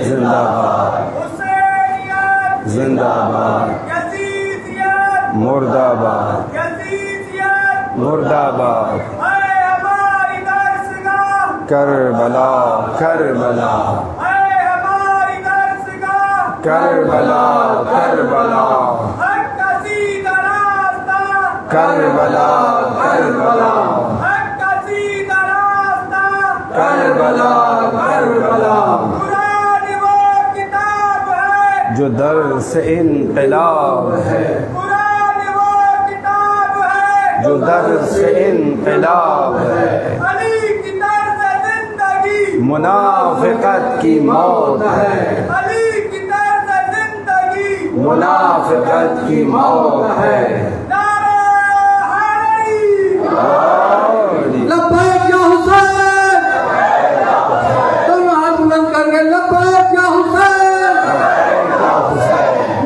زندہ باد، حسینیت زندہ باد، یزیدیت مرد آباد، یزیدیت مرد آباد، اے ہماری درسگاہ کربلا کربلا اے ہماری درسگاہ کربلا کربلا حق کا سیدھا راستہ کربلا کربلا حق کا سیدھا راستہ کربلا کربلا قرآن وہ کتاب ہے جو درس انقلاب ہے، قرآن وہ کتاب ہے جو درس انقلاب ہے، علی کی طرز زندگی منافقت کی موت ہے، علی کی طرز زندگی منافقت کی موت ہے۔ نعرہ حیدری لبیک یا حسین، تم ہاتھ بلند کر کے لبیک یا حسین،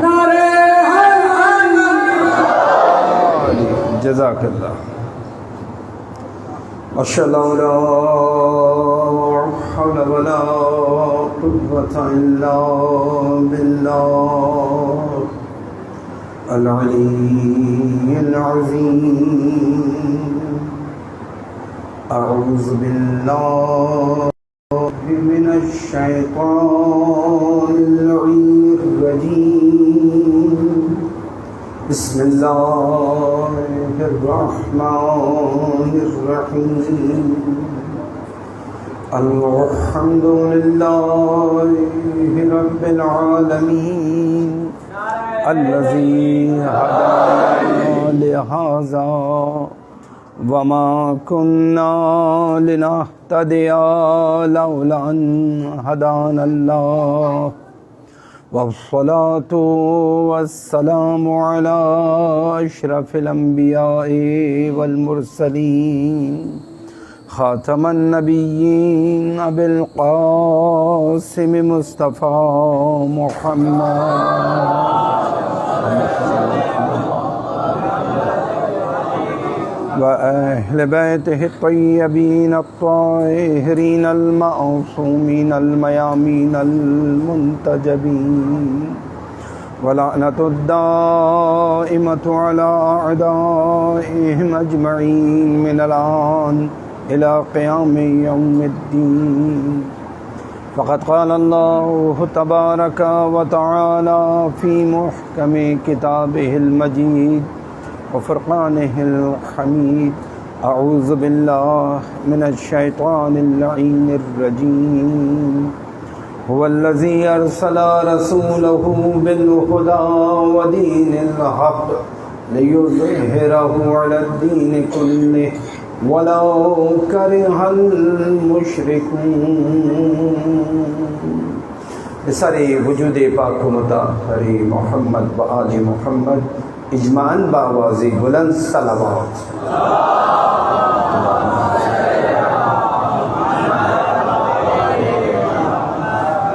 نعرے حیدری۔ جزاک اللہ۔ اشهد ان لا حول ولا قوة الا بالله العلي العظيم۔ اعوذ بالله من الشيطان الرجيم، بسم الله الرحمن الرحيم۔ الحمد لله رب العالمين الذي هدانا لهذا وما كنا لنهتدي لولا أن هدانا الله، والصلاة والسلام على أشرف الأنبياء والمرسلين، خاتم النبيين أبي القاسم مصطفى محمد وأهل بيته الطيبين الطاهرين المعصومين الميامين المنتجبين، ولعنة الدائمة على أعدائهم أجمعين من الآن إلى قيام يوم الدين۔ فقد قال الله تبارك وتعالى في محكم كتابه المجيد وفرقانه الحميد، أعوذ بالله من الشيطان اللعين الرجيم۔ هو الذي أرسل رسوله بالهدى ودين الحق ليظهره على الدين كله ولو كره المشركون۔ بسر وجود پاک و مطہر محمد و آل محمد اجمعاً بآواز بلند صلوات۔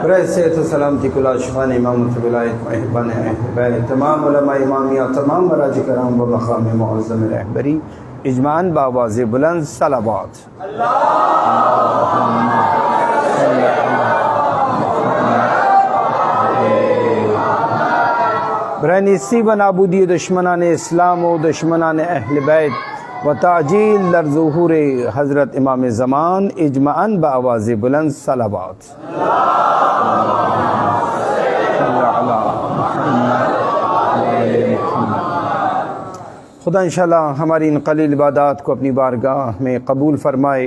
برائے صحت و سلامتی کل عاشقان امامت ولایت محبان اہل بیت، تمام علماء امامیہ، تمام مراج کرام و مقام معظم رہبری اجمعاً بآواز بلند صلوات۔ برائے نیستی و نابودی دشمنان اسلام و دشمنان اہل بیت و تعجیل در ظہور حضرت امام زمان اجمعاً بآواز بلند صلوات۔ خدا انشاءاللہ ہماری ان قلیل عبادات کو اپنی بارگاہ میں قبول فرمائے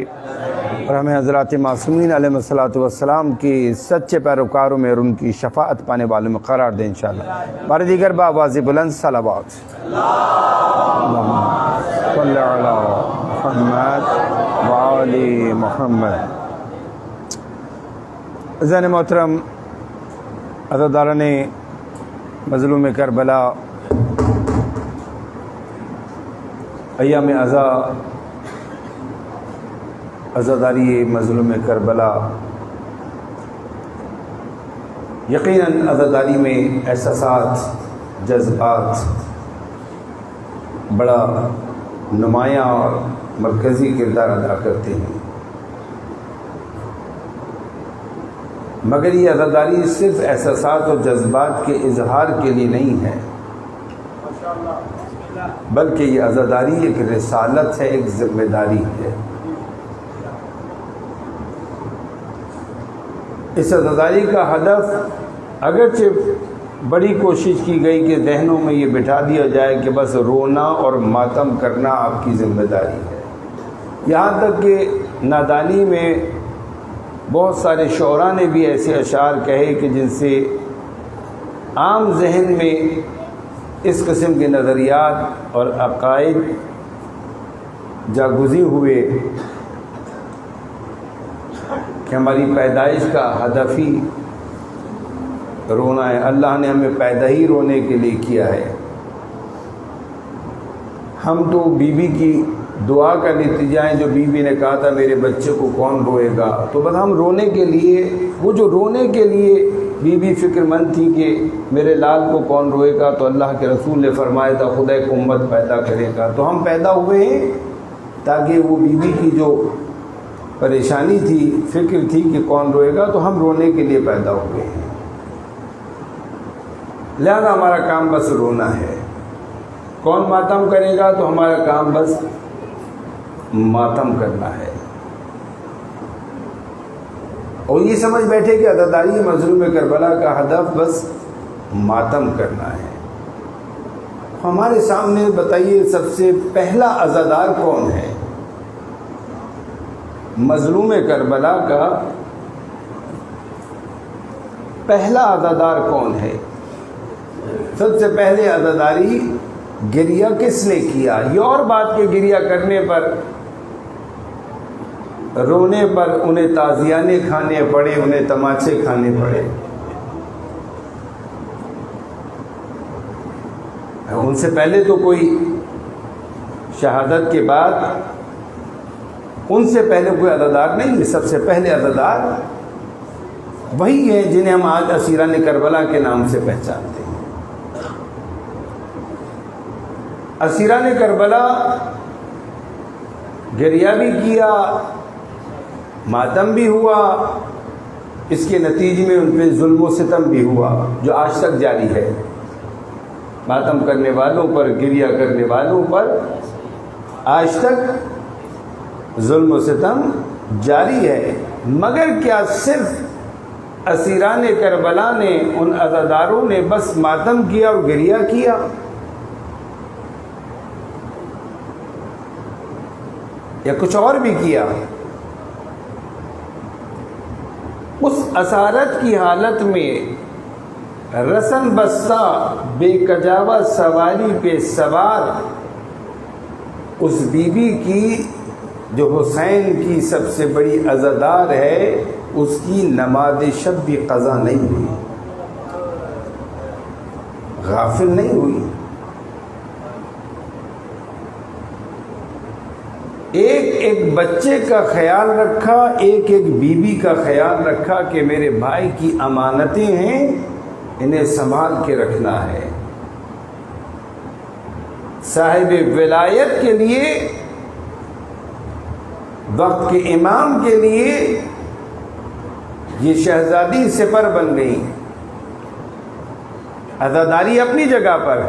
اور ہمیں حضرات معصومین علیہ الصلوۃ والسلام کی سچے پیروکاروں میں اور ان کی شفاعت پانے والوں میں قرار دیں انشاءاللہ۔ بار دیگر بآواز بلند صلوات۔ اللہم صلی علی محمد وآل محمد۔ عزیزان محترم، عزاداران مظلوم کربلا، ایام عزاداری مظلوم کربلا، یقیناً عزاداری میں احساسات، جذبات بڑا نمایاں اور مرکزی کردار ادا کرتے ہیں۔ مگر یہ عزاداری صرف احساسات اور جذبات کے اظہار کے لیے نہیں ہے، بلکہ یہ عزاداری ایک رسالت ہے، ایک ذمہ داری ہے۔ اس عزاداری کا ہدف اگرچہ بڑی کوشش کی گئی کہ ذہنوں میں یہ بٹھا دیا جائے کہ بس رونا اور ماتم کرنا آپ کی ذمہ داری ہے، یہاں تک کہ نادانی میں بہت سارے شعراء نے بھی ایسے اشعار کہے کہ جن سے عام ذہن میں اس قسم کے نظریات اور عقائد جاگزی ہوئے کہ ہماری پیدائش کا ہدف ہی رونا ہے، اللہ نے ہمیں پیدا ہی رونے کے لیے کیا ہے۔ ہم تو بیوی کی دعا کا نتیجہ ہیں، جو بیوی نے کہا تھا میرے بچے کو کون روئے گا، تو بس ہم رونے کے لیے، وہ جو رونے کے لیے بیوی فکر مند تھی کہ میرے لال کو کون روئے گا، تو اللہ کے رسول نے فرمایا تھا خدا ایک امت پیدا کرے گا، تو ہم پیدا ہوئے ہیں تاکہ وہ بیوی کی جو پریشانی تھی، فکر تھی کہ کون روئے گا، تو ہم رونے کے لیے پیدا ہوئے ہیں، لہذا ہمارا کام بس رونا ہے۔ کون ماتم کرے گا، تو ہمارا کام بس ماتم کرنا ہے، اور یہ سمجھ بیٹھے کہ عزاداری مظلوم کربلا کا ہدف بس ماتم کرنا ہے۔ ہمارے سامنے بتائیے سب سے پہلا عزادار کون ہے؟ مظلوم کربلا کا پہلا عزادار کون ہے؟ سب سے پہلے عزاداری گریہ کس نے کیا؟ یہ اور بات کہ گریہ کرنے پر، رونے پر انہیں تازیانے کھانے پڑے، انہیں تماچے کھانے پڑے، ان سے پہلے تو کوئی شہادت کے بعد ان سے پہلے کوئی عزادار نہیں ہے۔ سب سے پہلے عزادار وہی ہیں جنہیں ہم آج اسیران کربلا کے نام سے پہچانتے ہیں۔ اسیران کربلا گریہ بھی کیا، ماتم بھی ہوا، اس کے نتیجے میں ان پہ ظلم و ستم بھی ہوا جو آج تک جاری ہے۔ ماتم کرنے والوں پر، گریہ کرنے والوں پر آج تک ظلم و ستم جاری ہے۔ مگر کیا صرف اسیران کربلا نے، ان عزاداروں نے بس ماتم کیا اور گریہ کیا؟ یا کچھ اور بھی کیا؟ اس اسارت کی حالت میں رسن بستہ بے کجاوہ سواری پہ سوار اس بی بی کی جو حسین کی سب سے بڑی عزادار ہے، اس کی نماز شب بھی قضا نہیں ہوئی، غافل نہیں ہوئی۔ ایک ایک بچے کا خیال رکھا، ایک ایک بیوی کا خیال رکھا کہ میرے بھائی کی امانتیں ہیں، انہیں سنبھال کے رکھنا ہے۔ صاحب ولایت کے لیے، وقت کے امام کے لیے یہ شہزادی سپر بن گئی۔ عزاداری اپنی جگہ پر،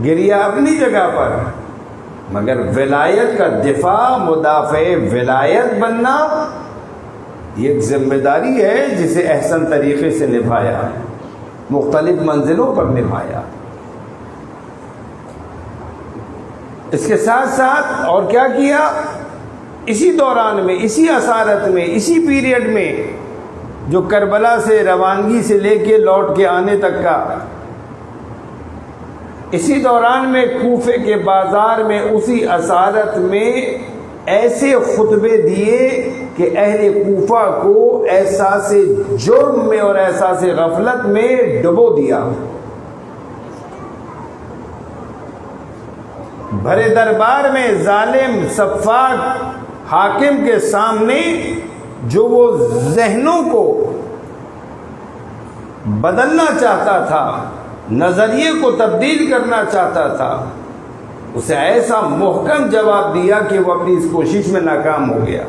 گریہ اپنی جگہ پر، مگر ولایت کا دفاع، مدافع ولایت بننا یہ ایک ذمہ داری ہے جسے احسن طریقے سے نبھایا، مختلف منزلوں پر نبھایا۔ اس کے ساتھ ساتھ اور کیا کیا؟ اسی دوران میں، اسی اسارت میں، اسی پیریڈ میں جو کربلا سے روانگی سے لے کے لوٹ کے آنے تک کا، اسی دوران میں کوفے کے بازار میں، اسی اسارت میں ایسے خطبے دیے کہ اہل کوفہ کو احساس جرم میں اور احساس غفلت میں ڈبو دیا۔ بھرے دربار میں ظالم سفاک حاکم کے سامنے جو وہ ذہنوں کو بدلنا چاہتا تھا، نظریے کو تبدیل کرنا چاہتا تھا، اسے ایسا محکم جواب دیا کہ وہ اپنی اس کوشش میں ناکام ہو گیا۔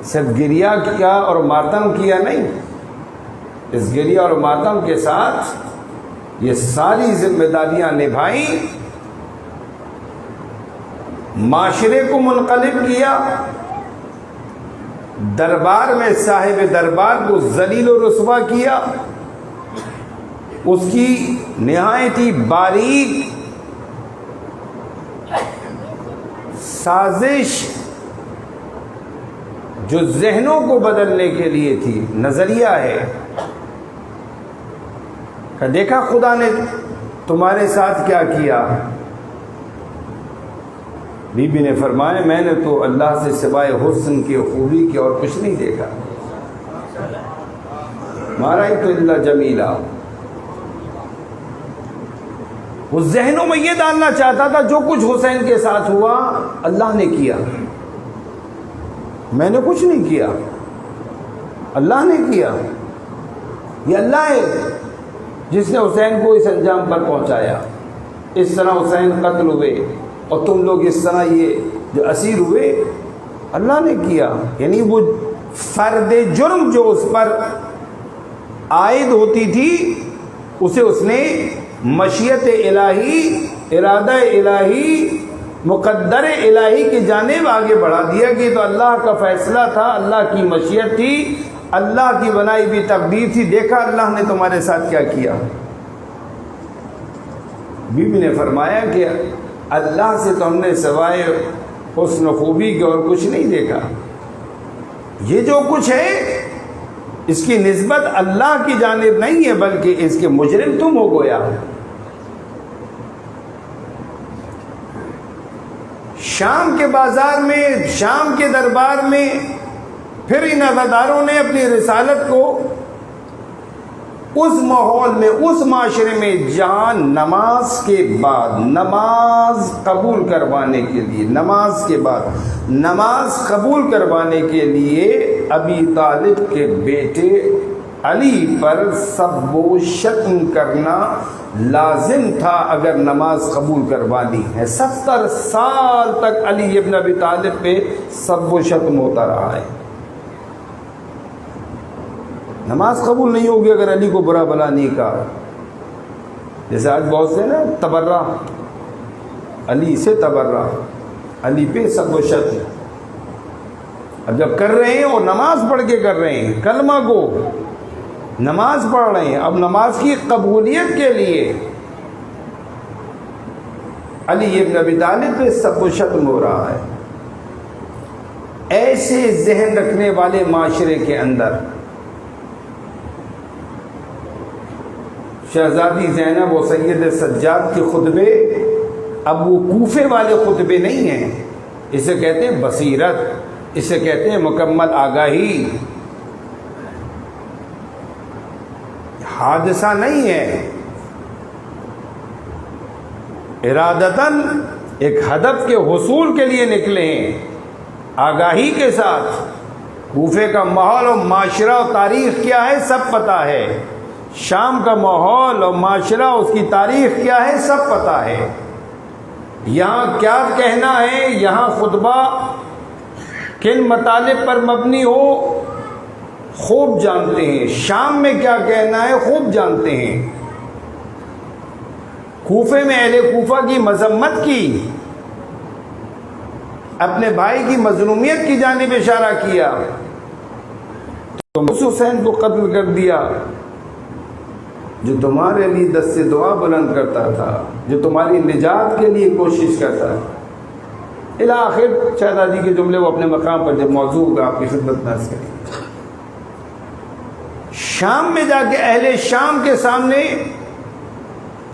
صرف گریہ کیا اور ماتم کیا نہیں، اس گریہ اور ماتم کے ساتھ یہ ساری ذمہ داریاں نبھائیں، معاشرے کو منقلب کیا، دربار میں صاحب دربار کو ذلیل و رسوا کیا، اس کی نہایت ہی باریک سازش جو ذہنوں کو بدلنے کے لیے تھی، نظریہ ہے کہ دیکھا خدا نے تمہارے ساتھ کیا کیا؟ بی بی نے فرمایا میں نے تو اللہ سے سوائے حسن کی خوبی کی اور کچھ نہیں دیکھا، مارا ہی تو اللہ جمیلہ۔ وہ ذہنوں میں یہ ڈالنا چاہتا تھا جو کچھ حسین کے ساتھ ہوا اللہ نے کیا، میں نے کچھ نہیں کیا، اللہ نے کیا۔ یہ اللہ ہے جس نے حسین کو اس انجام پر پہنچایا، اس طرح حسین قتل ہوئے اور تم لوگ اس طرح یہ جو اسیر ہوئے، اللہ نے کیا۔ یعنی وہ فرد جرم جو اس پر عائد ہوتی تھی اسے اس نے مشیت الہی، ارادہ الہی، مقدر الہی کی جانب آگے بڑھا دیا کہ تو اللہ کا فیصلہ تھا، اللہ کی مشیت تھی، اللہ کی بنائی ہوئی تقدیر تھی، دیکھا اللہ نے تمہارے ساتھ کیا کیا۔ بی بی نے فرمایا کہ اللہ سے تو ہم نے سوائے حسن و خوبی کے اور کچھ نہیں دیکھا، یہ جو کچھ ہے اس کی نسبت اللہ کی جانب نہیں ہے بلکہ اس کے مجرم تم ہو گویا۔ شام کے بازار میں، شام کے دربار میں پھر ان عزاداروں نے اپنی رسالت کو اس ماحول میں، اس معاشرے میں جہاں نماز کے بعد نماز قبول کروانے کے لیے، نماز کے بعد نماز قبول کروانے کے لیے ابی طالب کے بیٹے علی پر سب و شتم کرنا لازم تھا اگر نماز قبول کروانی ہے۔ 70 سال تک علی ابن ابی طالب پہ سب و شتم ہوتا رہا ہے۔ نماز قبول نہیں ہوگی اگر علی کو برا بلا نہیں کہا۔ جیسے آج بہت سے نا تبرہ، علی سے تبرہ، علی پہ سب و شتم۔ اب جب کر رہے ہیں اور نماز پڑھ کے کر رہے ہیں، کلمہ کو نماز پڑھ رہے ہیں، اب نماز کی قبولیت کے لیے علی ابن ابی طالب پہ سب و شتم ہو رہا ہے۔ ایسے ذہن رکھنے والے معاشرے کے اندر شہزادی زینب و سید سجاد کے خطبے اب وہ کوفے والے خطبے نہیں ہیں، اسے کہتے ہیں بصیرت، اسے کہتے ہیں مکمل آگاہی۔ حادثہ نہیں ہے، ارادتاً ایک ہدف کے حصول کے لیے نکلے ہیں، آگاہی کے ساتھ۔ کوفے کا ماحول اور معاشرہ و تاریخ کیا ہے سب پتہ ہے، شام کا ماحول اور معاشرہ اس کی تاریخ کیا ہے سب پتہ ہے، یہاں کیا کہنا ہے، یہاں خطبہ کن مطالب پر مبنی ہو خوب جانتے ہیں، شام میں کیا کہنا ہے خوب جانتے ہیں۔ کوفے میں اہل کوفہ کی مذمت کی، اپنے بھائی کی مظلومیت کی جانب اشارہ کیا، تو اس حسین کو قتل کر دیا جو تمہارے لیے دست دعا بلند کرتا تھا، جو تمہاری نجات کے لیے کوشش کرتا تھا۔ الی آخر شہزادی کے جملے وہ اپنے مقام پر جب موضوع ہوگا آپ کی خدمت میں عرض کریں۔ شام میں جا کے اہل شام کے سامنے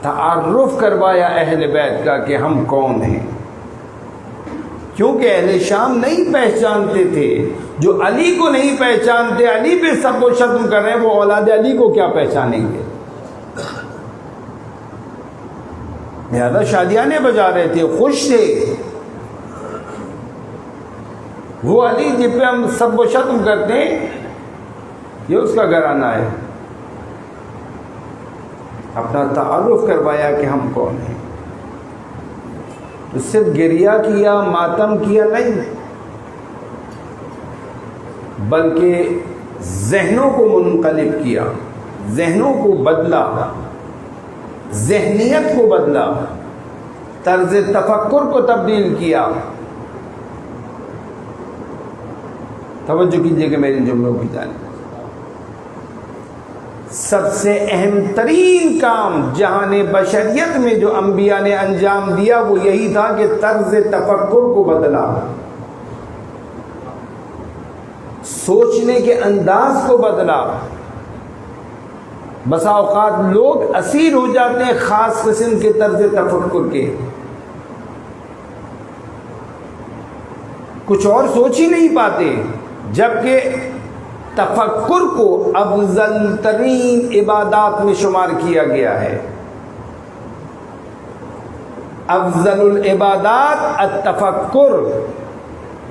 تعارف کروایا اہل بیت کا کہ ہم کون ہیں، کیونکہ اہل شام نہیں پہچانتے تھے، جو علی کو نہیں پہچانتے، علی پہ سب و شتم کر رہے ہیں، وہ اولاد علی کو کیا پہچانیں گے؟ لہذا شادیانے بجا رہے تھے، خوش تھے، وہ علی جس پہ ہم سب و شتم کرتے ہیں یہ اس کا گھرانہ ہے۔ اپنا تعارف کروایا کہ ہم کون ہیں، تو صرف گریہ کیا، ماتم کیا نہیں، بلکہ ذہنوں کو منقلب کیا، ذہنوں کو بدلا، ذہنیت کو بدلا، طرز تفکر کو تبدیل کیا۔ توجہ کیجئے کہ میرے جملوں کی جانب، سب سے اہم ترین کام جہان بشریت میں جو انبیاء نے انجام دیا وہ یہی تھا کہ طرز تفکر کو بدلا، سوچنے کے انداز کو بدلا۔ بسا اوقات لوگ اسیر ہو جاتے ہیں خاص قسم کے طرز تفکر کے، کچھ اور سوچ ہی نہیں پاتے، جبکہ تفکر کو افضل ترین عبادات میں شمار کیا گیا ہے۔ افضل العبادات التفکر،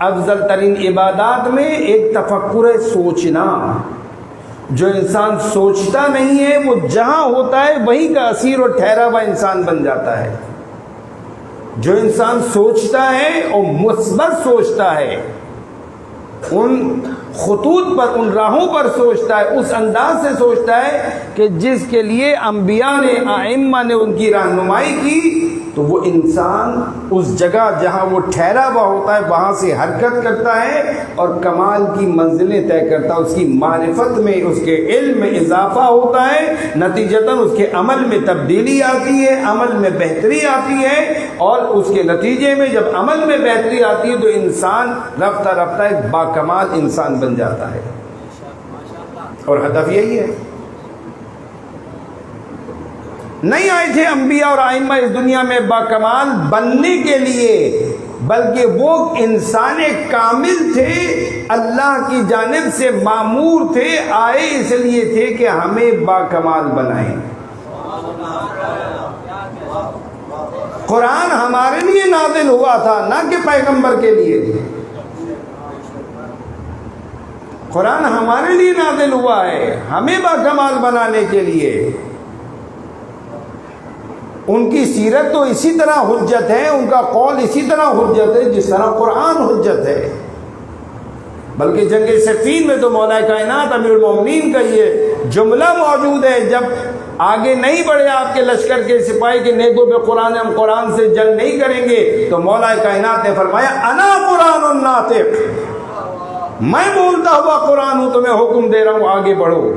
افضل ترین عبادات میں ایک تفکر ہے، سوچنا۔ جو انسان سوچتا نہیں ہے وہ جہاں ہوتا ہے وہیں کا اسیر اور ٹھہرا ہوا انسان بن جاتا ہے۔ جو انسان سوچتا ہے اور مثبت سوچتا ہے، ان خطوط پر، ان راہوں پر سوچتا ہے، اس انداز سے سوچتا ہے کہ جس کے لیے انبیاء نے، ائمہ نے ان کی رہنمائی کی، تو وہ انسان اس جگہ جہاں وہ ٹھہرا ہوا ہوتا ہے وہاں سے حرکت کرتا ہے اور کمال کی منزلیں طے کرتا ہے۔ اس کی معرفت میں، اس کے علم میں اضافہ ہوتا ہے، نتیجتاً اس کے عمل میں تبدیلی آتی ہے، عمل میں بہتری آتی ہے، اور اس کے نتیجے میں جب عمل میں بہتری آتی ہے تو انسان رفتہ رفتہ ایک باکمال انسان بن جاتا ہے، اور ہدف یہی ہے۔ نہیں آئے تھے انبیاء اور ائمہ اس دنیا میں باکمال بننے کے لیے، بلکہ وہ انسان کامل تھے، اللہ کی جانب سے مامور تھے، آئے اس لیے تھے کہ ہمیں باکمال بنائیں۔ قرآن ہمارے لیے نازل ہوا تھا، نہ کہ پیغمبر کے لیے۔ قرآن ہمارے لیے نازل ہوا ہے، ہمیں باکمال بنانے کے لیے۔ ان کی سیرت تو اسی طرح حجت ہے، ان کا قول اسی طرح حجت ہے جس طرح قرآن حجت ہے۔ بلکہ جنگ صفین میں تو مولا کائنات امیر المومنین کا یہ جملہ موجود ہے، جب آگے نہیں بڑھے آپ کے لشکر کے سپاہی کے نیزوں پہ قرآن، ہم قرآن سے جنگ نہیں کریں گے، تو مولا کائنات نے فرمایا انا قرآن الناطق، میں بولتا ہوا قرآن ہوں، تمہیں حکم دے رہا ہوں آگے بڑھو۔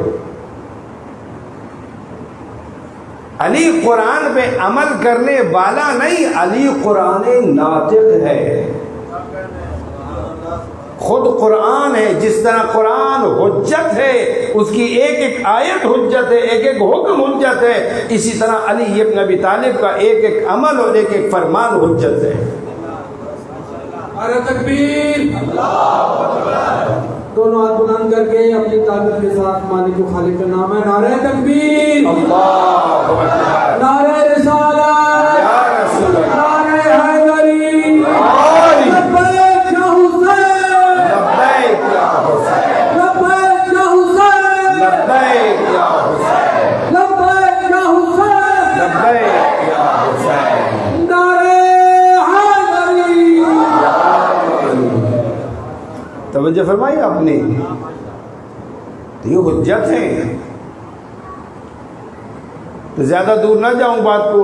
علی قرآن پہ عمل کرنے والا نہیں، علی قرآن ناطق ہے، خود قرآن ہے۔ جس طرح قرآن حجت ہے، اس کی ایک ایک آیت حجت ہے، ایک ایک حکم حجت ہے، اسی طرح علی ابن ابی طالب کا ایک ایک عمل اور ایک ایک فرمان حجت ہے۔ نعرہ تکبیر، دونوں ہاتھ بلند کر کے اپنی تعریف کے ساتھ مالک و خالق کا نام ہے۔ نعرہ تکبیر، اللہ اکبر، نعرہ رسالت، یا رسول اللہ، نعرہ حیدری، لبیک یا حسین، لبیک یا حسین، لبیک یا حسین، لبیک یا حسین، لبیک یا حسین، لبیک یا حسین، نعرہ حیدری۔ توجہ فرمائی آپ نے، تو یہ حجت ہیں۔ تو زیادہ دور نہ جاؤں بات کو،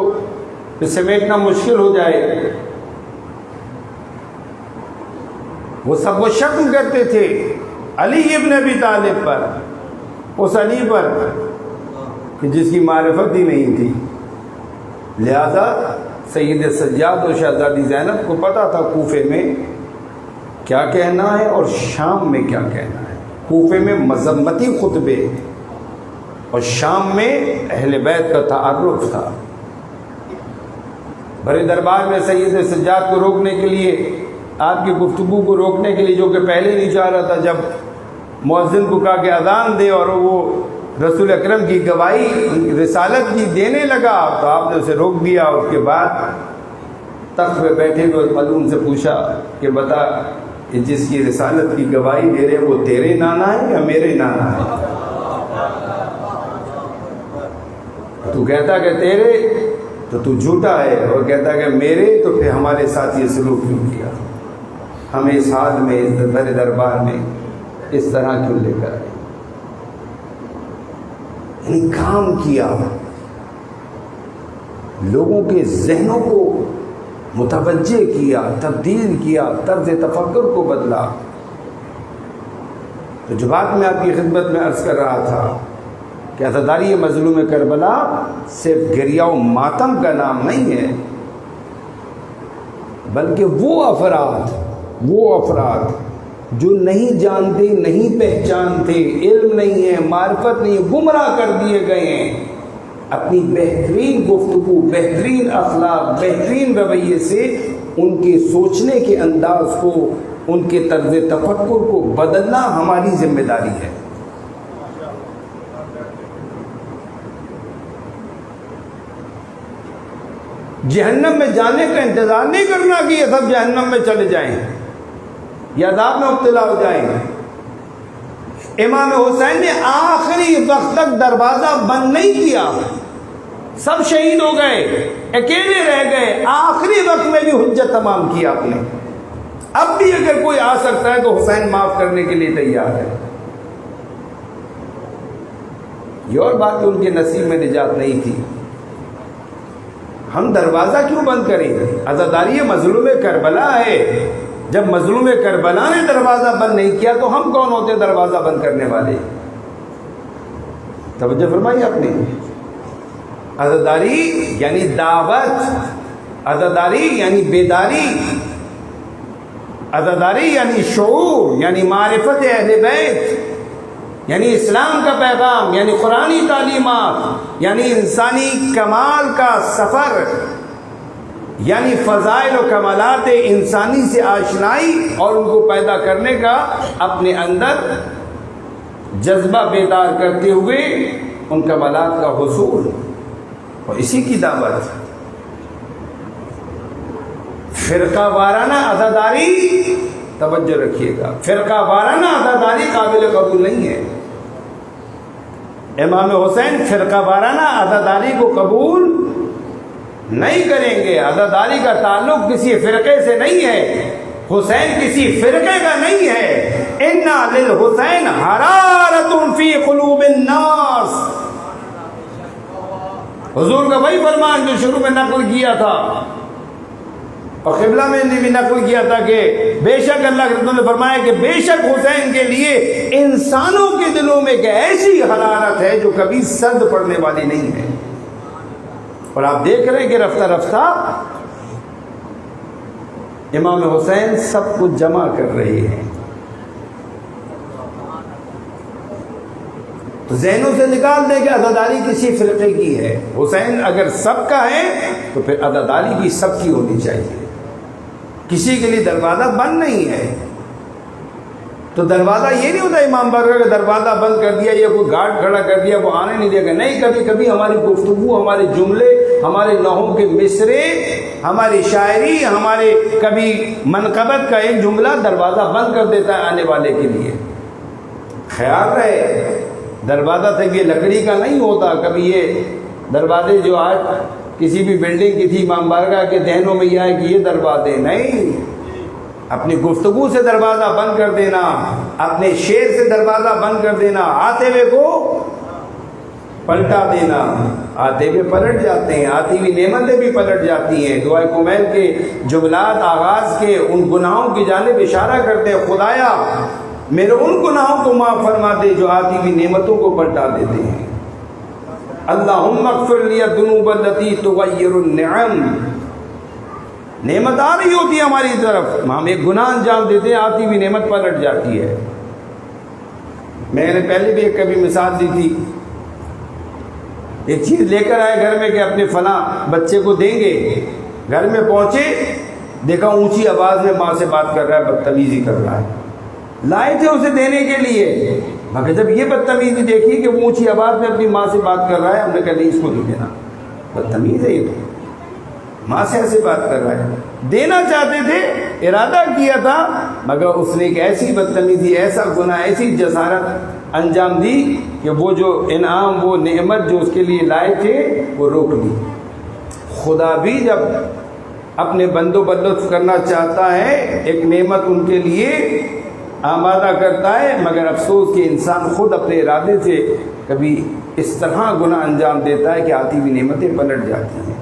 کہ سمیٹنا مشکل ہو جائے۔ وہ سب وہ شک کرتے تھے علی ابن ابی طالب پر، اس علی پر کہ جس کی معرفت ہی نہیں تھی۔ لہذا سید سجاد اور شہزادی زینب کو پتہ تھا کوفے میں کیا کہنا ہے اور شام میں کیا کہنا ہے۔ کوفے میں مذمتی خطبے اور شام میں اہل بیت کا تعارف تھا۔ بڑے دربار میں سید سجاد کو روکنے کے لیے، آپ کی گفتگو کو روکنے کے لیے، جو کہ پہلے نہیں چاہ رہا تھا، جب مؤذن کو کہا کہ اذان دے اور وہ رسول اکرم کی گواہی رسالت کی دینے لگا، تو آپ نے اسے روک دیا۔ اس کے بعد تخت پہ بیٹھے ہوئے خاتون سے پوچھا کہ بتا کہ جس کی رسالت کی گواہی دے رہے وہ تیرے نانا ہے یا میرے نانا ہے؟ تو کہتا کہ تیرے، تو تو جھوٹا ہے، اور کہتا کہ میرے، تو پھر ہمارے ساتھ یہ سلوک کیوں کیا؟ ہمیں اس حال میں، اس بڑے دربار میں اس طرح کیوں لے کر آئے؟ یعنی کام کیا، لوگوں کے ذہنوں کو متوجہ کیا، تبدیل کیا، طرز تفکر کو بدلا۔ تو جو بات میں آپ کی خدمت میں عرض کر رہا تھا کہ عزاداری مظلوم کربلا صرف گریہ و ماتم کا نام نہیں ہے، بلکہ وہ افراد جو نہیں جانتے، نہیں پہچانتے، علم نہیں ہے، معرفت نہیں ہے، گمراہ کر دیے گئے ہیں، اپنی بہترین گفتگو، بہترین اخلاق، بہترین رویے سے ان کے سوچنے کے انداز کو، ان کے طرز تفکر کو بدلنا ہماری ذمہ داری ہے۔ جہنم میں جانے کا انتظار نہیں کرنا کہ یہ سب جہنم میں چلے جائیں یا عذاب میں مبتلا ہو جائیں۔ امام حسین نے آخری وقت تک دروازہ بند نہیں کیا، سب شہید ہو گئے، اکیلے رہ گئے، آخری وقت میں بھی حجت تمام کی آپ نے۔ اب بھی اگر کوئی آ سکتا ہے تو حسین معاف کرنے کے لیے تیار ہے۔ یہ اور بات ان کے نصیب میں نجات نہیں تھی۔ ہم دروازہ کیوں بند کریں؟ عزاداری مظلوم کربلا ہے۔ جب مظلوم کربلا نے دروازہ بند نہیں کیا تو ہم کون ہوتے دروازہ بند کرنے والے؟ توجہ فرمائی آپ نے۔ عزاداری یعنی دعوت، عزاداری یعنی بیداری، عزاداری یعنی شعور، یعنی معرفت اہل بیت، یعنی اسلام کا پیغام، یعنی قرآنی تعلیمات، یعنی انسانی کمال کا سفر، یعنی فضائل و کمالات انسانی سے آشنائی اور ان کو پیدا کرنے کا اپنے اندر جذبہ بیدار کرتے ہوئے ان کمالات کا حصول، اور اسی کی دعوت۔ فرقہ وارانہ عزاداری، توجہ رکھیے گا، فرقہ وارانہ عزاداری قابل قبول نہیں ہے۔ امام حسین فرقہ وارانہ عزاداری کو قبول نہیں کریں گے۔ عزاداری کا تعلق کسی فرقے سے نہیں ہے، حسین کسی فرقے کا نہیں ہے۔ اِنَّا لِلْحُسَيْنِ حَرَارَةٌ فِي قُلُوبِ النَّاسِ، حضور کا وہی فرمان جو شروع میں نقل کیا تھا اور قبلہ میں نے بھی نقل کیا تھا کہ بے شک اللہ کے رسول نے فرمایا کہ بے شک حسین کے لیے انسانوں کے دلوں میں ایک ایسی حرارت ہے جو کبھی سرد پڑنے والی نہیں ہے۔ اور آپ دیکھ رہے ہیں کہ رفتہ رفتہ امام حسین سب کچھ جمع کر رہے ہیں۔ تو ذہنوں سے نکال دیں کہ عزاداری کسی فرقے کی ہے۔ حسین اگر سب کا ہے تو پھر عزاداری بھی سب کی ہونی چاہیے، کسی کے لیے دروازہ بند نہیں ہے۔ تو دروازہ یہ نہیں ہوتا امام بارگاہ کا دروازہ بند کر دیا یا کوئی گارڈ کھڑا کر دیا وہ آنے نہیں دے گا، نہیں، کبھی کبھی ہماری گفتگو، ہمارے جملے، ہمارے نحو کے مصرے، ہماری شاعری، ہمارے کبھی منقبت کا ایک جملہ دروازہ بند کر دیتا ہے آنے والے کے لیے۔ خیال رہے دروازہ تک یہ لکڑی کا نہیں ہوتا، کبھی یہ دروازے جو آج کسی بھی بلڈنگ کی تھی امام بارگاہ کے ذہنوں میں یہ ہے کہ یہ دروازے نہیں، اپنی گفتگو سے دروازہ بند کر دینا، اپنے شعر سے دروازہ بند کر دینا، آتے ہوئے کو پلٹا دینا۔ آتے ہوئے پلٹ جاتے ہیں، آتی ہوئی نعمتیں بھی پلٹ جاتی ہیں۔ دعائے کمیل کے جملات آغاز کے ان گناہوں کی جانب اشارہ کرتے ہیں، خدایا میرے ان گناہوں کو معاف فرما دے جو آتی ہوئی نعمتوں کو پلٹا دیتے ہیں۔ اللہم اغفر لی الذنوب التي تغیر النعم، نعمت آ رہی ہوتی ہے ہماری طرف، ہم ایک گناہ انجام دیتے ہیں، آتی ہوئی نعمت پلٹ جاتی ہے۔ میں نے پہلے بھی ایک کبھی مثال دی تھی، ایک چیز لے کر آئے گھر میں کہ اپنے فلاں بچے کو دیں گے، گھر میں پہنچے دیکھا اونچی آواز میں ماں سے بات کر رہا ہے، بدتمیزی کر رہا ہے۔ لائے تھے اسے دینے کے لیے، مگر جب یہ بدتمیزی دیکھی کہ وہ اونچی آواز میں اپنی ماں سے بات کر رہا ہے، ہم نے کہا نہیں اس کو نہیں دینا، بدتمیز ہے یہ تو، ماں سے ایسے بات کر رہا ہے۔ دینا چاہتے تھے، ارادہ کیا تھا، مگر اس نے ایک ایسی بدتمیزی، ایسا گناہ، ایسی جسارت انجام دی کہ وہ جو انعام، وہ نعمت جو اس کے لیے لائے تھے وہ روک دی۔ خدا بھی جب اپنے بندوں پر لطف کرنا چاہتا ہے، ایک نعمت ان کے لیے آمادہ کرتا ہے، مگر افسوس کہ انسان خود اپنے ارادے سے کبھی اس طرح گناہ انجام دیتا ہے کہ آتی ہوئی نعمتیں پلٹ جاتی ہیں۔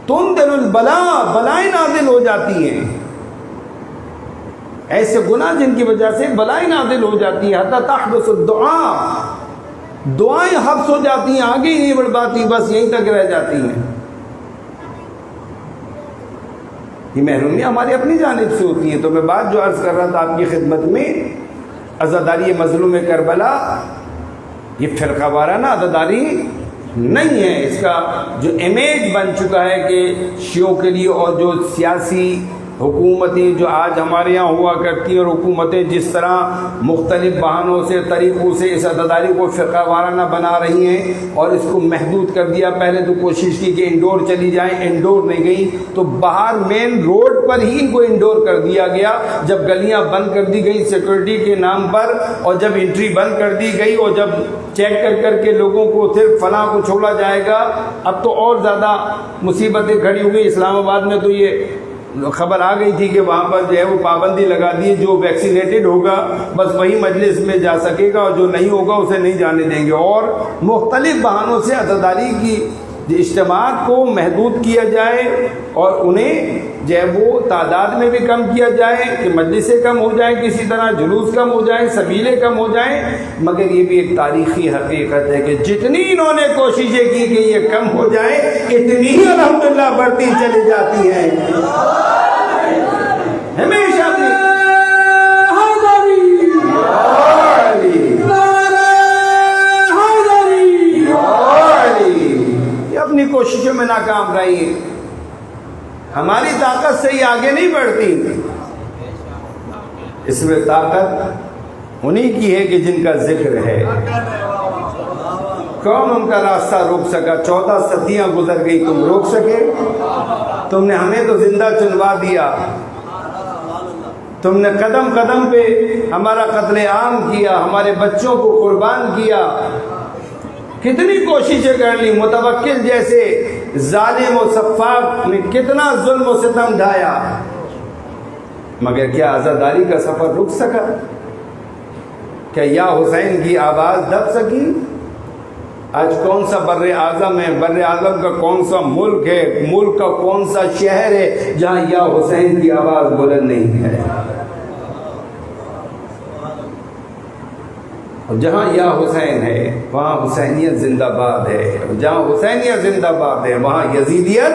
تنزل البلا، بلائیں نازل ہو جاتی ہیں، ایسے گناہ جن کی وجہ سے بلائیں نازل ہو جاتی ہیں، حتی تحبس الدعاء، دعائیں حبس ہو جاتی ہیں، آگے ہی نہیں بڑھ پاتی، بس یہیں تک رہ جاتی ہیں۔ یہ محرومی ہماری اپنی جانب سے ہوتی ہے۔ تو میں بات جو عرض کر رہا تھا آپ کی خدمت میں، عزاداری مظلوم کربلا یہ فرقہ وارانہ عزاداری نہیں ہے، اس کا جو امیج بن چکا ہے کہ شیعوں کے لیے، اور جو سیاسی حکومتیں جو آج ہمارے یہاں ہوا کرتی ہیں، اور حکومتیں جس طرح مختلف بہانوں سے طریقوں سے اس عزاداری کو فرقہ وارانہ بنا رہی ہیں اور اس کو محدود کر دیا۔ پہلے تو کوشش کی کہ انڈور چلی جائیں، انڈور نہیں گئی تو باہر مین روڈ پر ہی ان کو انڈور کر دیا گیا۔ جب گلیاں بند کر دی گئی سیکورٹی کے نام پر، اور جب انٹری بند کر دی گئی، اور جب چیک کر کے لوگوں کو پھر فلاں کو چھوڑا جائے گا، اب تو اور زیادہ مصیبتیں کھڑی ہو گئی۔ اسلام آباد میں تو یہ خبر آ گئی تھی کہ وہاں پر جو ہے وہ پابندی لگا دی، جو ویکسینیٹڈ ہوگا بس وہی مجلس میں جا سکے گا، اور جو نہیں ہوگا اسے نہیں جانے دیں گے۔ اور مختلف بہانوں سے عزاداری کی اجتماعات کو محدود کیا جائے، اور انہیں جو ہے وہ تعداد میں بھی کم کیا جائے کہ مجلسیں کم ہو جائیں، کسی طرح جلوس کم ہو جائیں، سبیلیں کم ہو جائیں۔ مگر یہ بھی ایک تاریخی حقیقت ہے کہ جتنی انہوں نے کوششیں کی کہ یہ کم ہو جائیں، اتنی ہی الحمدللہ بڑھتی چلی جاتی ہیں۔ ہمیشہ بھی اپنی کوششوں میں ناکام رہی ہے، ہماری طاقت سے ہی آگے نہیں بڑھتی۔ اس میں طاقت انہی کی ہے کہ جن کا ذکر ہے۔ کون ان کا راستہ روک سکا؟ 14 صدیاں گزر گئی، تم روک سکے؟ تم نے ہمیں تو زندہ چنوا دیا، تم نے قدم قدم پہ ہمارا قتل عام کیا، ہمارے بچوں کو قربان کیا، کتنی کوششیں کر لی، متوکل جیسے ظالم و سفاک نے کتنا ظلم و ستم ڈھایا، مگر کیا عزاداری کا سفر رک سکا؟ کیا یا حسین کی آواز دب سکی؟ آج کون سا بر اعظم ہے، بر اعظم کا کون سا ملک ہے، ملک کا کون سا شہر ہے جہاں یا حسین کی آواز بلند نہیں ہے؟ اور جہاں یا حسین ہے وہاں حسینیت زندہ باد ہے، اور جہاں حسینیت زندہ باد ہے وہاں یزیدیت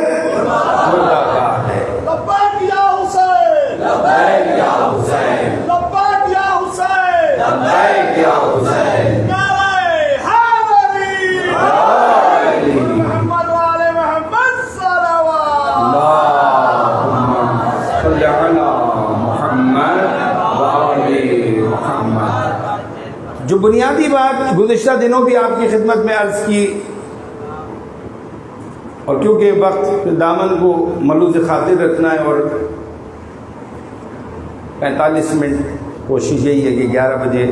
مردہ باد ہے۔ لبیک یا حسین، لبیک یا حسین، لبیک یا حسین، لبیک یا حسین، نعرہ حیدری، محمد وآل محمد صلوات۔ اللہم صل علی محمد وآل محمد۔ جو بنیادی بات گزشتہ دنوں بھی آپ کی خدمت میں عرض کی، اور کیونکہ وقت دامن کو ملوث خاطر رکھنا ہے، اور 45 منٹ کوشش یہی ہے کہ 11 بجے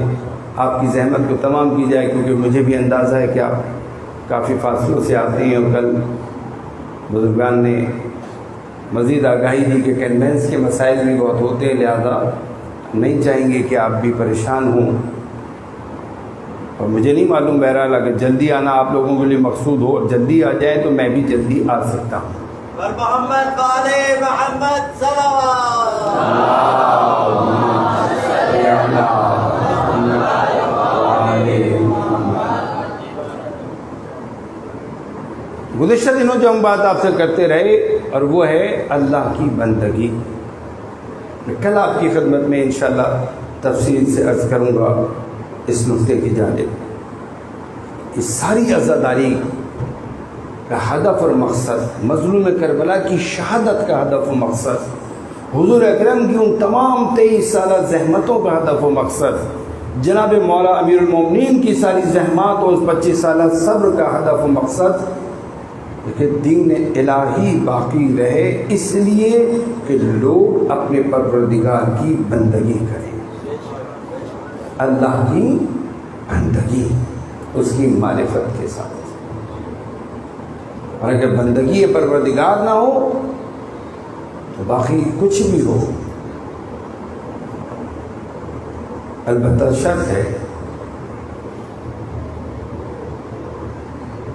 آپ کی زحمت کو تمام کی جائے، کیونکہ مجھے بھی اندازہ ہے کہ آپ کافی فاصلوں سے آتے ہیں، اور کل بزرگان نے مزید آگاہی دی کہ کنوینس کے مسائل بھی بہت ہوتے ہیں، لہذا نہیں چاہیں گے کہ آپ بھی پریشان ہوں، اور مجھے نہیں معلوم بہرحال اگر جلدی آنا آپ لوگوں کے لیے مقصود ہو، جلدی آ جائے تو میں بھی جلدی آ سکتا ہوں۔ پر محمد وآل محمد صلوات۔ گزشتہ دنوں جو ہم بات آپ سے کرتے رہے، اور وہ ہے اللہ کی بندگی۔ کل آپ کی خدمت میں انشاءاللہ تفصیل سے عرض کروں گا اس نقطے کی جانب۔ اس ساری عزاداری کا ہدف اور مقصد، مظلوم کربلا کی شہادت کا ہدف و مقصد، حضور اکرم کی ان تمام 23 سالہ زحمتوں کا ہدف و مقصد، جناب مولا امیر المومنین کی ساری زحمات اور اس 25 سالہ صبر کا ہدف و مقصد، کہ دین الہی باقی رہے، اس لیے کہ لوگ اپنے پروردگار کی بندگی کریں، اللہ کی بندگی اس کی معرفت کے ساتھ۔ اور اگر بندگی پروردگار نہ ہو تو باقی کچھ بھی ہو البتہ شرط ہے،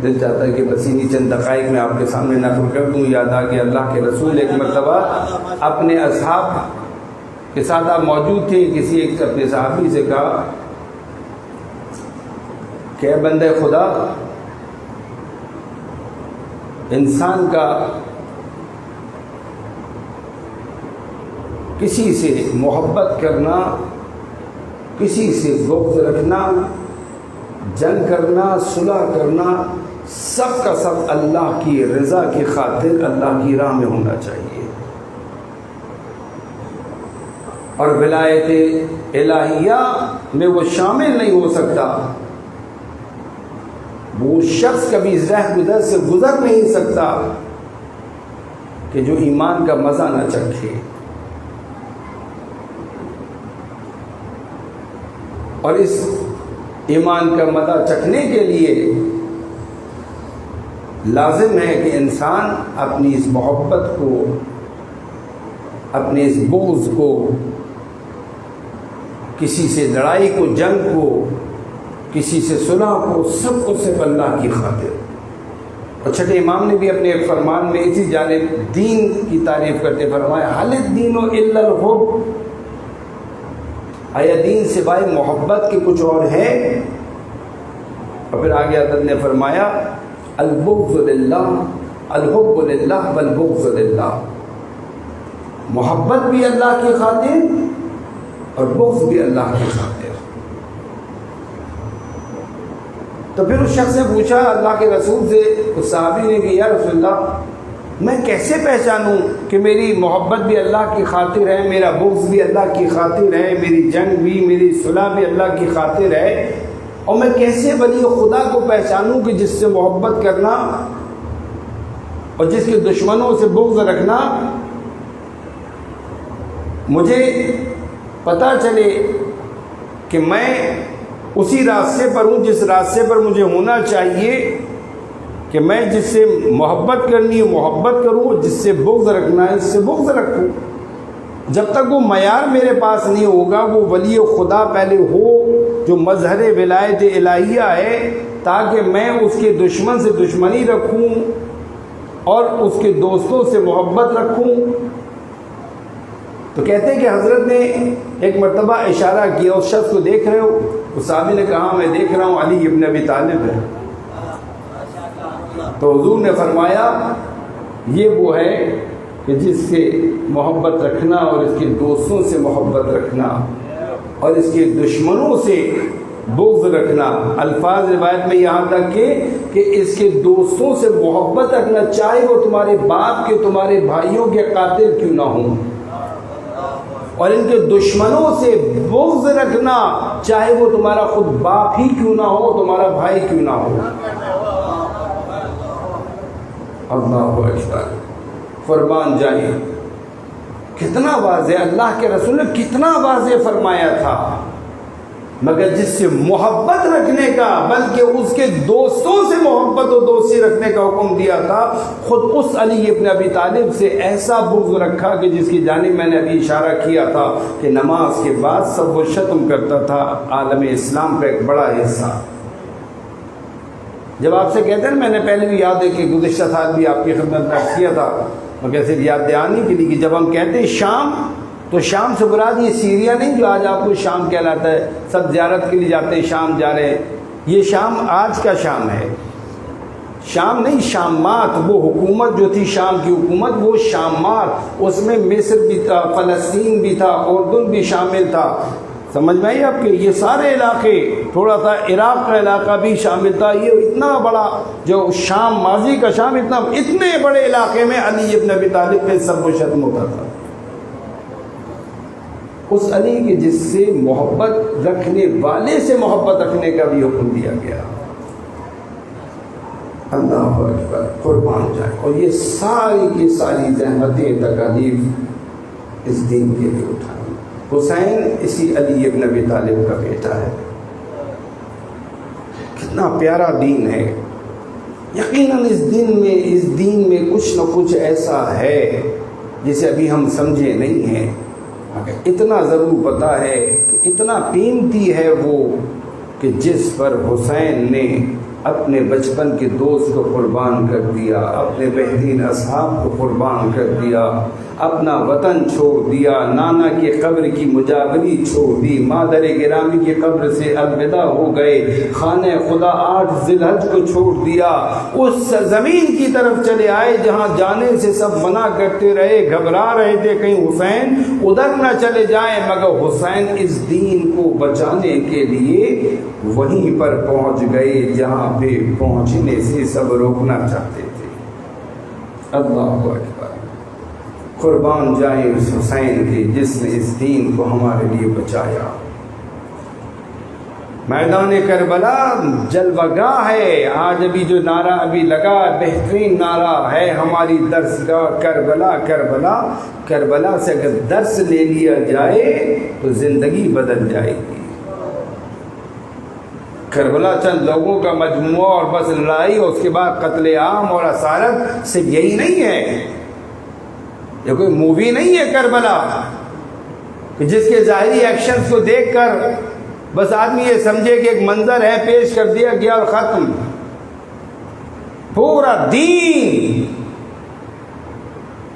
دل چاہتا ہے کہ بس انہی چند دقائق میں آپ کے سامنے نقل کر دوں۔ یاد آ کہ اللہ کے رسول ایک مرتبہ اپنے اصحاب کے ساتھ آپ موجود تھے، کسی ایک اپنے صحابی سے کہا کہ اے بندہ خدا، انسان کا کسی سے محبت کرنا، کسی سے بغض رکھنا، جنگ کرنا، صلح کرنا، سب کا سب اللہ کی رضا کی خاطر اللہ کی راہ میں ہونا چاہیے، اور ولایت الہیہ میں وہ شامل نہیں ہو سکتا، وہ شخص کبھی رہ گزر سے گزر نہیں سکتا کہ جو ایمان کا مزہ نہ چکھے، اور اس ایمان کا مزہ چکھنے کے لیے لازم ہے کہ انسان اپنی اس محبت کو، اپنے اس بغض کو، کسی سے لڑائی کو، جنگ کو، کسی سے صلح کو، سب کو صرف اللہ کی خاطر۔ اور چھٹے امام نے بھی اپنے ایک فرمان میں اسی جانب دین کی تعریف کرتے فرمایا حل الدین الا الحب، آیا دین سوائے محبت کے کچھ اور ہے؟ اور پھر آگے حضرت نے فرمایا البغض للہ، الحب للہ والبغض للہ، محبت بھی اللہ کی خاطر اور بغض بھی اللہ کی خاطر۔ تو پھر اس شخص نے پوچھا اللہ کے رسول سے، اس صحابی نے کہ یا رسول اللہ، میں کیسے پہچانوں کہ میری محبت بھی اللہ کی خاطر ہے، میرا بغض بھی اللہ کی خاطر ہے، میری جنگ بھی، میری صلح بھی اللہ کی خاطر ہے، اور میں کیسے ولی خدا کو پہچانوں کہ جس سے محبت کرنا اور جس کے دشمنوں سے بغض رکھنا مجھے پتہ چلے کہ میں اسی راستے پر ہوں جس راستے پر مجھے ہونا چاہیے، کہ میں جس سے محبت کرنی ہے محبت کروں، جس سے بغض رکھنا ہے اس سے بغض رکھوں۔ جب تک وہ معیار میرے پاس نہیں ہوگا، وہ ولی خدا پہلے ہو جو مظہر ولایت الہیہ ہے، تاکہ میں اس کے دشمن سے دشمنی رکھوں اور اس کے دوستوں سے محبت رکھوں۔ تو کہتے ہیں کہ حضرت نے ایک مرتبہ اشارہ کیا، اس شخص کو دیکھ رہے ہو؟ اس صحابی نے کہا میں دیکھ رہا ہوں علی ابن ابی طالب ہے۔ تو حضور نے فرمایا یہ وہ ہے کہ جس سے محبت رکھنا اور اس کے دوستوں سے محبت رکھنا اور اس کے دشمنوں سے بغض رکھنا۔ الفاظ روایت میں یہاں تک کہ اس کے دوستوں سے محبت رکھنا، چاہے وہ تمہارے باپ کے، تمہارے بھائیوں کے قاتل کیوں نہ ہوں، اور ان کے دشمنوں سے بغض رکھنا، چاہے وہ تمہارا خود باپ ہی کیوں نہ ہو، تمہارا بھائی کیوں نہ ہو۔ اللہ اکبر، فرمان جائے کتنا واضح، اللہ کے رسول نے کتنا واضح فرمایا تھا، مگر جس سے محبت رکھنے کا، بلکہ اس کے دوستوں سے محبت و دوستی رکھنے کا حکم دیا تھا، خود اس علی ابن ابی طالب سے ایسا بغض رکھا کہ جس کی جانب میں نے ابھی اشارہ کیا تھا کہ نماز کے بعد سب وہ شتم کرتا تھا عالم اسلام کا ایک بڑا حصہ۔ جب آپ سے کہتے ہیں، میں نے پہلے بھی یاد ہے کہ گزشتہ سال بھی آپ کی خدمت میں عرض کیا تھا، مگر صرف یاد دہانی کے لیے کہ جب ہم کہتے ہیں شام، تو شام سے مراد یہ سیریا نہیں جو آج آپ کو شام کہلاتا ہے، سب زیارت کے لیے جاتے ہیں شام جا رہے ہیں، یہ شام آج کا شام ہے، شام نہیں، شامات، وہ حکومت جو تھی شام کی حکومت، وہ شامات، اس میں مصر بھی تھا، فلسطین بھی تھا، اردن بھی شامل تھا، سمجھ میں آئی آپ کے؟ یہ سارے علاقے، تھوڑا سا عراق کا علاقہ بھی شامل تھا، یہ اتنا بڑا جو شام، ماضی کا شام، اتنے بڑے علاقے میں علی ابن ابی طالب پہ سب و شتم ہوتا تھا۔ اس علی کے جس سے محبت رکھنے والے سے محبت رکھنے کا بھی حکم دیا گیا۔ اللہ اکبر، قربان جائے۔ اور یہ ساری کی ساری زحمتیں، تکالیف اس دین کے لیے اٹھائی۔ حسین اسی علی ابن ابی طالب کا بیٹا ہے۔ کتنا پیارا دین ہے۔ یقیناً اس دین میں کچھ نہ کچھ ایسا ہے جسے ابھی ہم سمجھے نہیں ہیں، مگر اتنا ضرور پتہ ہے کہ اتنا قیمتی ہے وہ کہ جس پر حسین نے اپنے بچپن کے دوست کو قربان کر دیا، اپنے بہترین اصحاب کو قربان کر دیا، اپنا وطن چھوڑ دیا، نانا کی قبر کی مجاوری چھوڑ دی، مادر گرامی کی قبر سے الوداع ہو گئے، خانہ خدا 8 ذی الحج کو چھوڑ دیا، اس زمین کی طرف چلے آئے جہاں جانے سے سب منع کرتے رہے، گھبرا رہے تھے کہیں حسین ادھر نہ چلے جائیں، مگر حسین اس دین کو بچانے کے لیے وہیں پر پہنچ گئے جہاں پہ پہنچنے سے سب روکنا چاہتے تھے۔ اللہ اکبر، قربان جائیں اس حسین کے جس نے اس دین کو ہمارے لیے بچایا۔ میدان کربلا جلوہ گاہ ہے، آج ابھی جو نعرہ ابھی لگا بہترین نعرہ ہے ہماری درسگاہ کربلا کربلا کربلا سے اگر درس لے لیا جائے تو زندگی بدل جائے گی۔ کربلا چند لوگوں کا مجموعہ اور بس لڑائی اور اس کے بعد قتل عام اور اسارت صرف یہی نہیں ہے، یہ کوئی مووی نہیں ہے کربلا کہ جس کے ظاہری ایکشنز کو دیکھ کر بس آدمی یہ سمجھے کہ ایک منظر ہے پیش کر دیا گیا اور ختم۔ پورا دین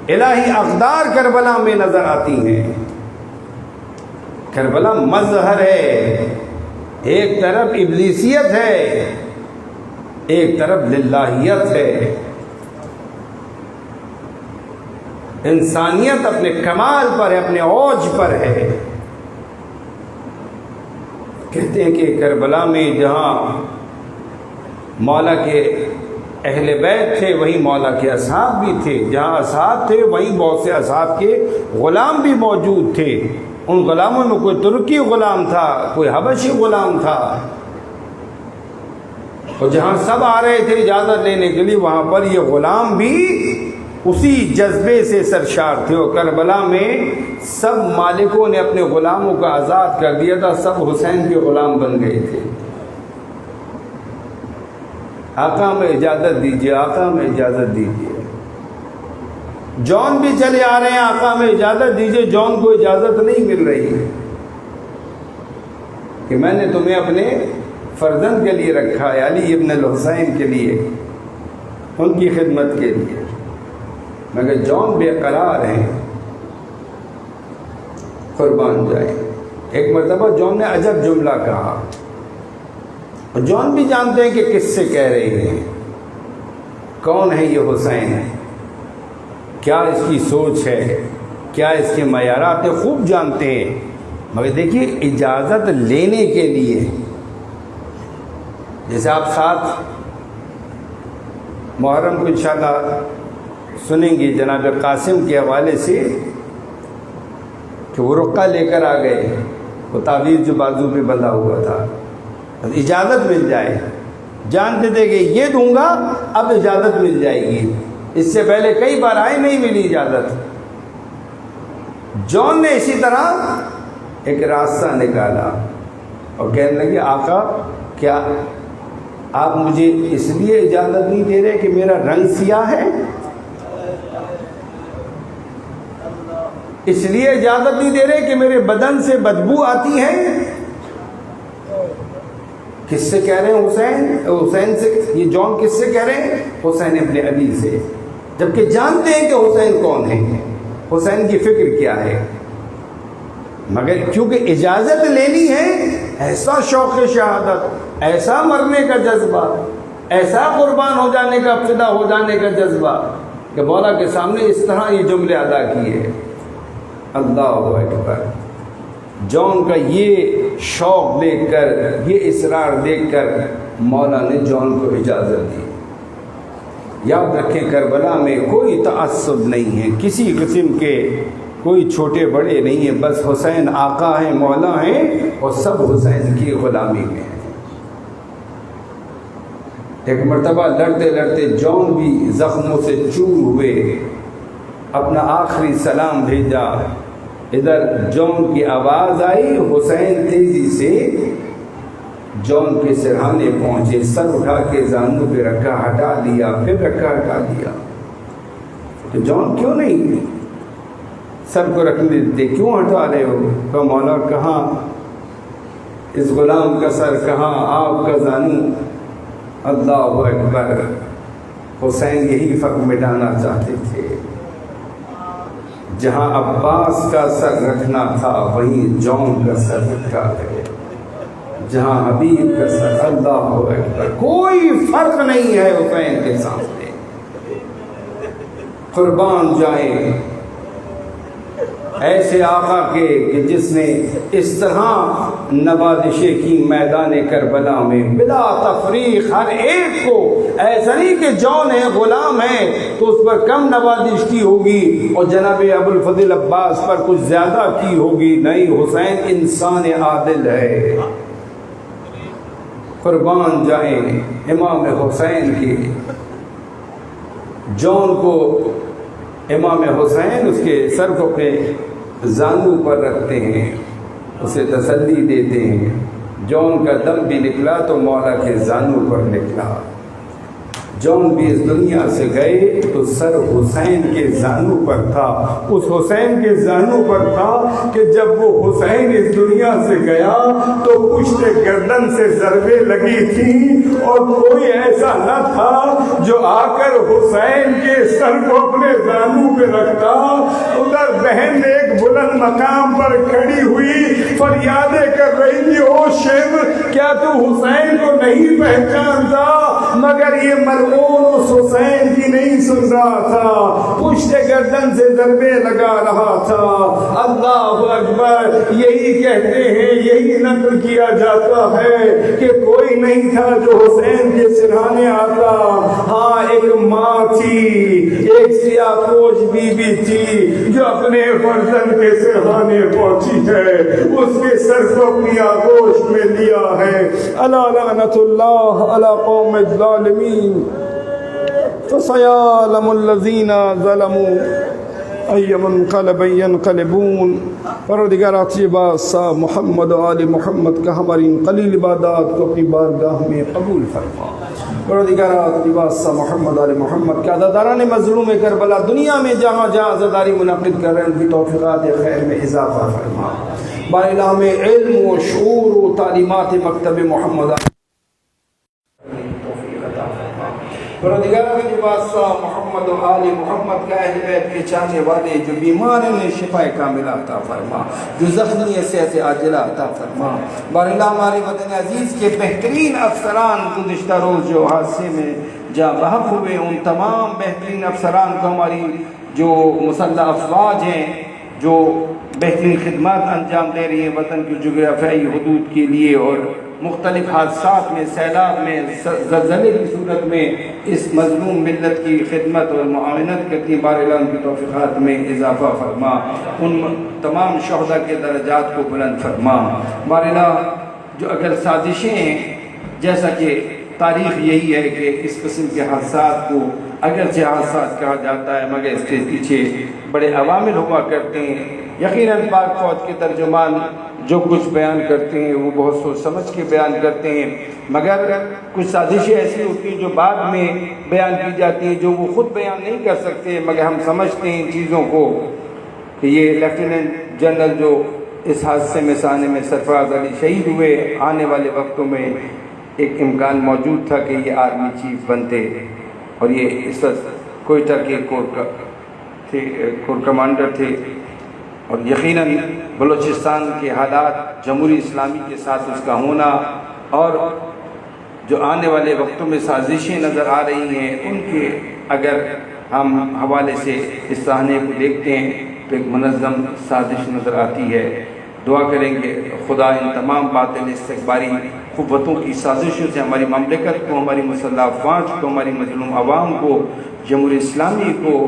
الہی اقدار کربلا میں نظر آتی ہیں۔ کربلا مظہر ہے، ایک طرف ابلیسیت ہے، ایک طرف للہیت ہے، انسانیت اپنے کمال پر ہے، اپنے اوج پر ہے۔ کہتے ہیں کہ کربلا میں جہاں مولا کے اہل بیت تھے وہیں مولا کے اصحاب بھی تھے، جہاں اصحاب تھے وہیں بہت سے اصحاب کے غلام بھی موجود تھے۔ ان غلاموں میں کوئی ترکی غلام تھا، کوئی حبشی غلام تھا، اور جہاں سب آ رہے تھے اجازت لینے کے لیے وہاں پر یہ غلام بھی اسی جذبے سے سرشار تھے، اور کربلا میں سب مالکوں نے اپنے غلاموں کا آزاد کر دیا تھا، سب حسین کے غلام بن گئے تھے۔ آقا میں اجازت دیجیے، آقا میں اجازت دیجیے، جون بھی چلے آ رہے ہیں، آقا میں اجازت دیجیے، جون کو اجازت نہیں مل رہی کہ میں نے تمہیں اپنے فرزند کے لیے رکھا ہے، علی ابن الحسین کے لیے، ان کی خدمت کے لیے، مگر جون بے قرار ہیں، قربان جائیں۔ ایک مرتبہ جون نے عجب جملہ کہا، اور جون بھی جانتے ہیں کہ کس سے کہہ رہے ہیں، کون ہے یہ حسین ہے، کیا اس کی سوچ ہے، کیا اس کے معیارات ہیں، خوب جانتے ہیں، مگر دیکھیے اجازت لینے کے لیے، جیسے آپ ساتھ محرم کو انشاءاللہ سنیں گے جناب قاسم کے حوالے سے کہ وہ رقعہ لے کر آ گئے، وہ تعویذ جو بازو پہ بندھا ہوا تھا، اجازت مل جائے، جانتے تھے کہ یہ دوں گا اب اجازت مل جائے گی، اس سے پہلے کئی بار آئے نہیں ملی اجازت۔ جون نے اسی طرح ایک راستہ نکالا اور کہنے لگے آقا کیا آپ مجھے اس لیے اجازت نہیں دے رہے کہ میرا رنگ سیاہ ہے، اس لیے اجازت نہیں دے رہے کہ میرے بدن سے بدبو آتی ہے؟ کس سے کہہ رہے ہیں؟ حسین سے۔ یہ جون کس سے کہہ رہے ہیں؟ حسین ابن علی سے، جبکہ جانتے ہیں کہ حسین کون ہے، حسین کی فکر کیا ہے، مگر کیونکہ اجازت لینی ہے، ایسا شوق شہادت، ایسا مرنے کا جذبہ، ایسا قربان ہو جانے کا، فدا ہو جانے کا جذبہ کہ مولا کے سامنے اس طرح یہ جملے ادا کیے۔ اللہ اکبر۔ جون کا یہ شوق دیکھ کر، یہ اصرار دیکھ کر مولا نے جون کو اجازت دی۔ یاد رکھیں کربلا میں کوئی تعصب نہیں ہے، کسی قسم کے کوئی چھوٹے بڑے نہیں ہیں، بس حسین آقا ہیں، مولا ہیں، اور سب حسین کی غلامی میں ہیں۔ ایک مرتبہ لڑتے لڑتے جون بھی زخموں سے چور ہوئے، اپنا آخری سلام بھیجا، ادھر جون کی آواز آئی، حسین تیزی سے جون کے سرہانے پہنچے، سر اٹھا کے زانوں پہ رکھا، ہٹا دیا، پھر رکھا، ہٹا دیا۔ تو جون کیوں نہیں سر کو رکھنے دیتے، کیوں ہٹا رہے ہو؟ تو مولا کہاں اس غلام کا سر کہاں آپ کا زانو، اللہ اکبر۔ حسین یہی فرق مٹانا چاہتے تھے، جہاں عباس کا سر رکھنا تھا وہیں جون کا سر رکھا ہے، جہاں حبیب کا سر، اللہ اکبر۔ کوئی فرق نہیں ہے حسین کے سامنے، قربان جائیں ایسے آقا کے کہ جس نے اس طرح نوازشیں کی میدان کربلا میں بلا تفریق ہر ایک کو۔ ایسا نہیں کہ جون ہے غلام ہے تو اس پر کم نوازش کی ہوگی اور جناب ابو الفضل عباس پر کچھ زیادہ کی ہوگی، نہیں، حسین انسان عادل ہے۔ قربان جائیں امام حسین کی۔ جون کو امام حسین اس کے سر کو اپنے زانو پر رکھتے ہیں، اسے تسلی دیتے ہیں۔ جون کا دم بھی نکلا تو مولا کے زانو پر نکلا۔ جون بھی اس دنیا سے گئے تو سر حسین کے زانو پر تھا، اس حسین کے زانو پر تھا کہ جب وہ حسین اس دنیا سے گیا تو پشت گردن سے ضربیں لگی تھیں اور کوئی ایسا نہ تھا جو آ کر حسین کے سر کو اپنے زانو پہ رکھتا۔ ادھر بہن ایک بلند مقام پر کھڑی ہوئی فریادیں کر رہی تھی، او شیب کیا تو حسین کو نہیں پہچانتا؟ مگر یہ مرغون اس حسین کی نہیں سن رہا تھا، پشت گردن سے ضربے لگا رہا تھا۔ اللہ اکبر۔ یہی کہتے ہیں، یہی نقل کیا جاتا ہے کہ کوئی نہیں تھا جو حسین کے سرہانے آتا۔ ہاں ایک ماں تھی، ایک سیاہ پوش بی بی تھی جو اپنے فرزند کے سرہانے پہنچی ہے، اس کے سر کو اپنی آغوش میں لیا ہے۔ الا لعنت اللہ علی قوم الظالمین فسيعلم الذين ظلموا أي منقلب ينقلبون۔ پروردگار عباس محمد و آل محمد کا ہماری ان قلیل عبادات کو اپنی بارگاہ میں قبول فرما۔ پروردگار عباس محمد و آل محمد کے عزاداران مظلوم کربلا دنیا میں جہاں جہاں عزاداری منعقد کر رہے ہیں ان کی توفیقات خیر میں اضافہ فرما۔ بار الہ میں علم و شعور و تعلیمات مکتب محمد پروردگار عباس محمد و آل محمد کا اہل بیت کے چاہنے والے جو بیمار ہیں انہیں شفا کاملہ عطا فرما، جو زخمی ہے صحت عاجلہ عطا فرما۔ بار اللہ ہمارے وطن عزیز کے بہترین افسران گزشتہ روز جو حادثے میں جاں بحق ہوئے، ان تمام بہترین افسران کو، ہماری جو مسلح افواج ہیں جو بہترین خدمات انجام دے رہی ہیں وطن کی جغرافیائی حدود کے لیے اور مختلف حادثات میں، سیلاب میں، زلزلے کی صورت میں اس مظلوم ملت کی خدمت اور معاونت کرتی، بار الہ ان کی توفیقات میں اضافہ فرما، ان تمام شہداء کے درجات کو بلند فرما۔ بار الہ جو اگر سازشیں ہیں، جیسا کہ تاریخ یہی ہے کہ اس قسم کے حادثات کو اگرچہ حادثات کہا جاتا ہے مگر اس کے پیچھے بڑے عوامل ہوا کرتے ہیں۔ یقیناً پاک فوج کے ترجمان جو کچھ بیان کرتے ہیں وہ بہت سوچ سمجھ کے بیان کرتے ہیں، مگر کچھ سازشیں ایسی ہوتی ہیں جو بعد میں بیان کی جاتی ہیں جو وہ خود بیان نہیں کر سکتے، مگر ہم سمجھتے ہیں ان چیزوں کو کہ یہ لیفٹیننٹ جنرل جو اس حادثے میں سانے میں سرفراز علی شہید ہوئے، آنے والے وقتوں میں ایک امکان موجود تھا کہ یہ آرمی چیف بنتے اور یہ اس وقت کوئٹہ کے کور کمانڈر تھے، اور یقیناً بلوچستان کے حالات جمہوری اسلامی کے ساتھ اس کا ہونا اور جو آنے والے وقتوں میں سازشیں نظر آ رہی ہیں ان کے اگر ہم حوالے سے اس سہانے کو دیکھتے ہیں تو ایک منظم سازش نظر آتی ہے۔ دعا کریں کہ خدا ان تمام باطل استکباری قوتوں کی سازشوں سے ہماری مملکت کو، ہماری مسلح افواج کو، ہماری مظلوم عوام کو، جمہوری اسلامی کو،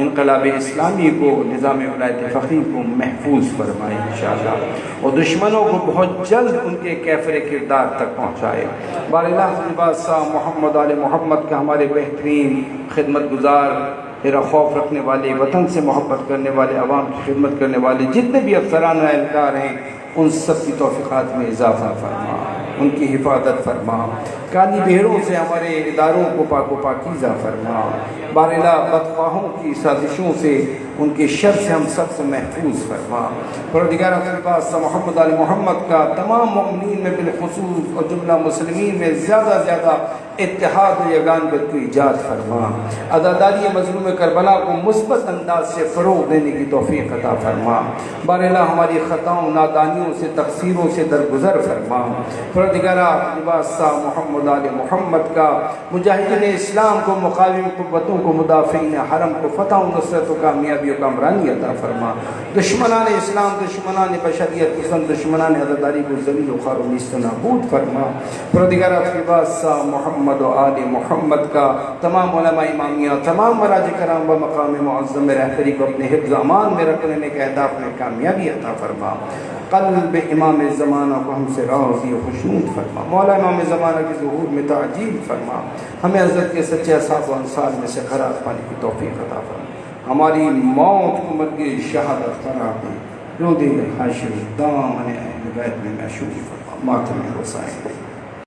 انقلاب اسلامی کو، نظام ولایت فقیہ کو محفوظ فرمائے انشاءاللہ، اور دشمنوں کو بہت جلد ان کے کیفر کردار تک پہنچائے۔ بار اللہ عباس محمد آل محمد کا ہمارے بہترین خدمت گزار، میرا خوف رکھنے والے، وطن سے محبت کرنے والے، عوام کی خدمت کرنے والے جتنے بھی افسران و اہلکار ہیں ان سب کی توفیقات میں اضافہ فرما، ان کی حفاظت فرما۔ کالی بھیڑوں سے ہمارے اداروں کو پاک و پاکیزہ فرما، بارلا بدخواہوں کی سازشوں سے ان کے شر سے ہم سب کو محفوظ فرما۔ پروردگار اپنے پاس محمد علی محمد کا تمام مومنین میں بالخصوص اور جملہ مسلمین میں زیادہ زیادہ اتحاد و یگانگت کو ایجاد فرما، عزاداری مظلوم کربلا کو مثبت انداز سے فروغ دینے کی توفیق عطا فرما، بارلا ہماری خطاؤں نادانیوں سے تقصیروں سے درگزر فرما۔ پروردگارا لباس محمد علی محمد کا مجاہدین اسلام کو، مقاوم قوتوں کو، مدافعین حرم کو فتح و نصرت و کامیابی و کامرانی عطا فرما، دشمنان اسلام، دشمنان بشریت پسند، دشمنان عزاداری کو ذلیل و خوار و نیست و نابود فرما۔ پروردگارا لباس محمد و آل محمد کا تمام علماء امامیہ، تمام مراج کرام و مقام معظم رہبری کو اپنے حفظ امان میں رکھنے کے اہداف میں کامیابی عطا فرما۔ قلب امام زمانہ کو ہم سے راضی و خوشنود فرما، مولا امام زمانہ کی ظہور میں تعجیل فرما، ہمیں حضرت کے سچے اصحاب و انصار میں سے قرار پانے کی توفیق عطا فرما، ہماری موت کو مرگ شہادت قرار دے، رود حاشر دامن اہل بیت میں محشور فرما، ماتم حسین